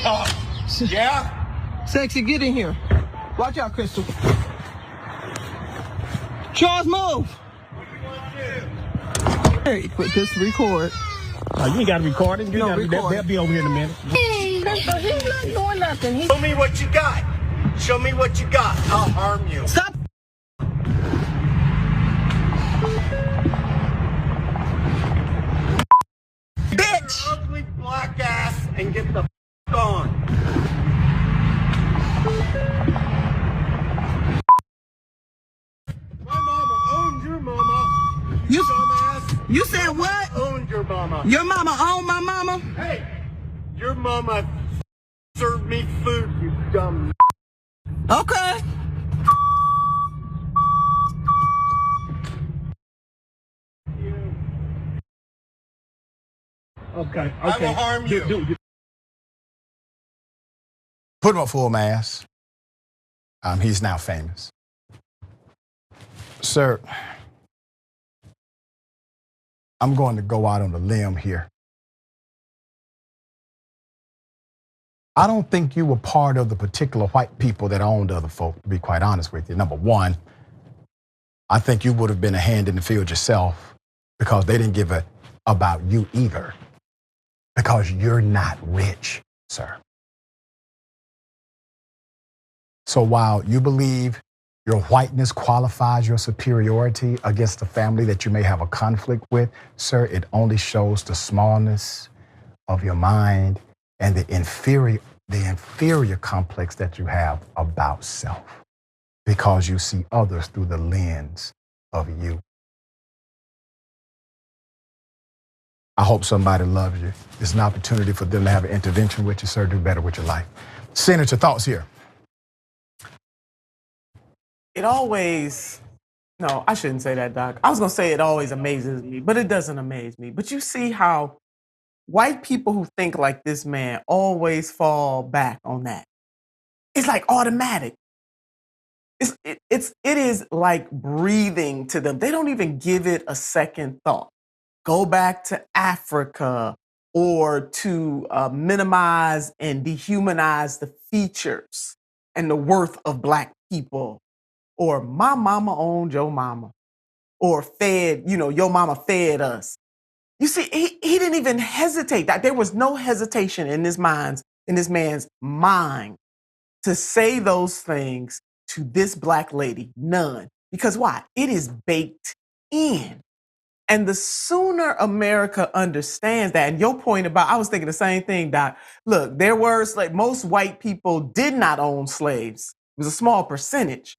talk. Yeah? Sexy, get in here. Watch out, Crystal. Charles, move. What do you want to do? Hey, put this to record. You ain't got to record it. They'll be over here in a minute. Crystal, he's not doing nothing. Show me what you got. Show me what you got. I'll harm you. Stop. Bitch! Your ugly black ass and get the on. My mama owned your mama. You dumbass. You said what? Owned your mama. Your mama owned my mama? Hey, your mama served me food, you dumb. Okay. Okay. I will harm you. Put him on full mask. He's now famous. Sir, I'm going to go out on a limb here. I don't think you were part of the particular white people that owned other folk, to be quite honest with you. Number one, I think you would have been a hand in the field yourself because they didn't give a about you either. Because you're not rich, sir. So while you believe your whiteness qualifies your superiority against the family that you may have a conflict with, sir, it only shows the smallness of your mind and the inferior complex that you have about self because you see others through the lens of you. I hope somebody loves you. It's an opportunity for them to have an intervention with you, sir. Do better with your life. Senator, thoughts here? It always, no, I shouldn't say that, Doc. I was going to say it always amazes me, but it doesn't amaze me. But you see how white people who think like this man always fall back on that. It's like automatic. It is like breathing to them. They don't even give it a second thought. Go back to Africa or to minimize and dehumanize the features and the worth of Black people. Or my mama owned your mama. Or fed, your mama fed us. You see, he didn't even hesitate. There was no hesitation in this man's mind to say those things to this Black lady. None. Because why? It is baked in. And the sooner America understands that, and your point about, I was thinking the same thing, Doc. Look, there were most white people did not own slaves. It was a small percentage.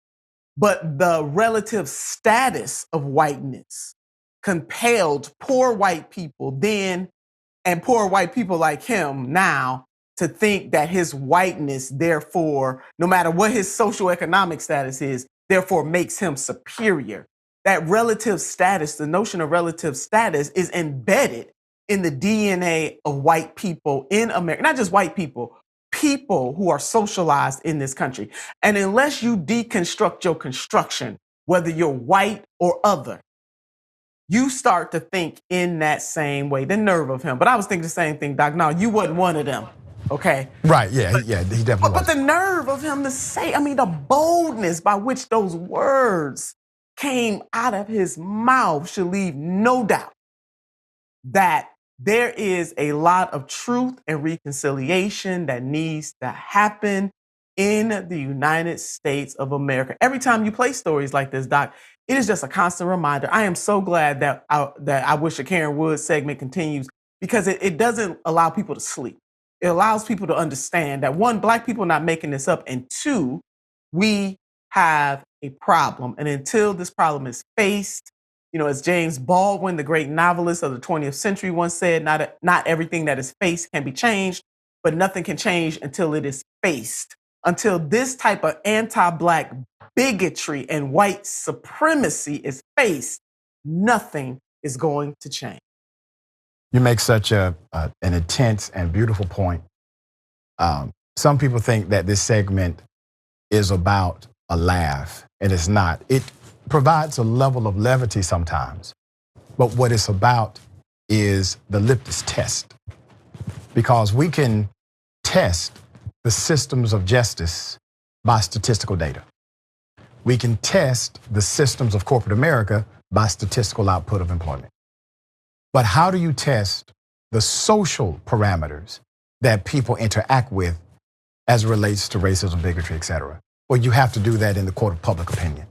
But the relative status of whiteness compelled poor white people then and poor white people like him now to think that his whiteness, therefore, no matter what his socioeconomic status is, therefore makes him superior. That relative status, the notion of relative status is embedded in the DNA of white people in America, not just white people, people who are socialized in this country. And unless you deconstruct your construction, whether you're white or other, you start to think in that same way. The nerve of him. But I was thinking the same thing, Doc. No, you wasn't one of them. Okay. Right, yeah, he definitely was. But the nerve of him to say, the boldness by which those words came out of his mouth should leave no doubt that there is a lot of truth and reconciliation that needs to happen in the United States of America. Every time you play stories like this, Doc, it is just a constant reminder. I am so glad that I Wish a Karen Wood segment continues because it doesn't allow people to sleep. It allows people to understand that one, Black people are not making this up, and two, we have a problem. And until this problem is faced, as James Baldwin, the great novelist of the 20th century once said, not everything that is faced can be changed, but nothing can change until it is faced. Until this type of anti-Black bigotry and white supremacy is faced, nothing is going to change. You make such an intense and beautiful point. Some people think that this segment is about a laugh, and it's not. It provides a level of levity sometimes, but what it's about is the litmus test. Because we can test the systems of justice by statistical data. We can test the systems of corporate America by statistical output of employment. But how do you test the social parameters that people interact with as it relates to racism, bigotry, et cetera? Well, you have to do that in the court of public opinion,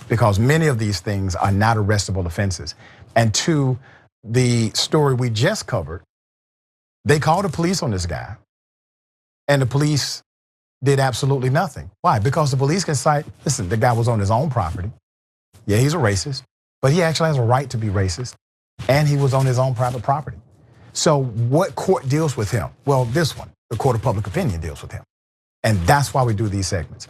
because many of these things are not arrestable offenses. And to the story we just covered, they called the police on this guy, and the police did absolutely nothing. Why? Because the police can cite, listen, the guy was on his own property. Yeah, he's a racist, but he actually has a right to be racist, and he was on his own private property. So what court deals with him? Well, this one, the court of public opinion deals with him. And that's why we do these segments.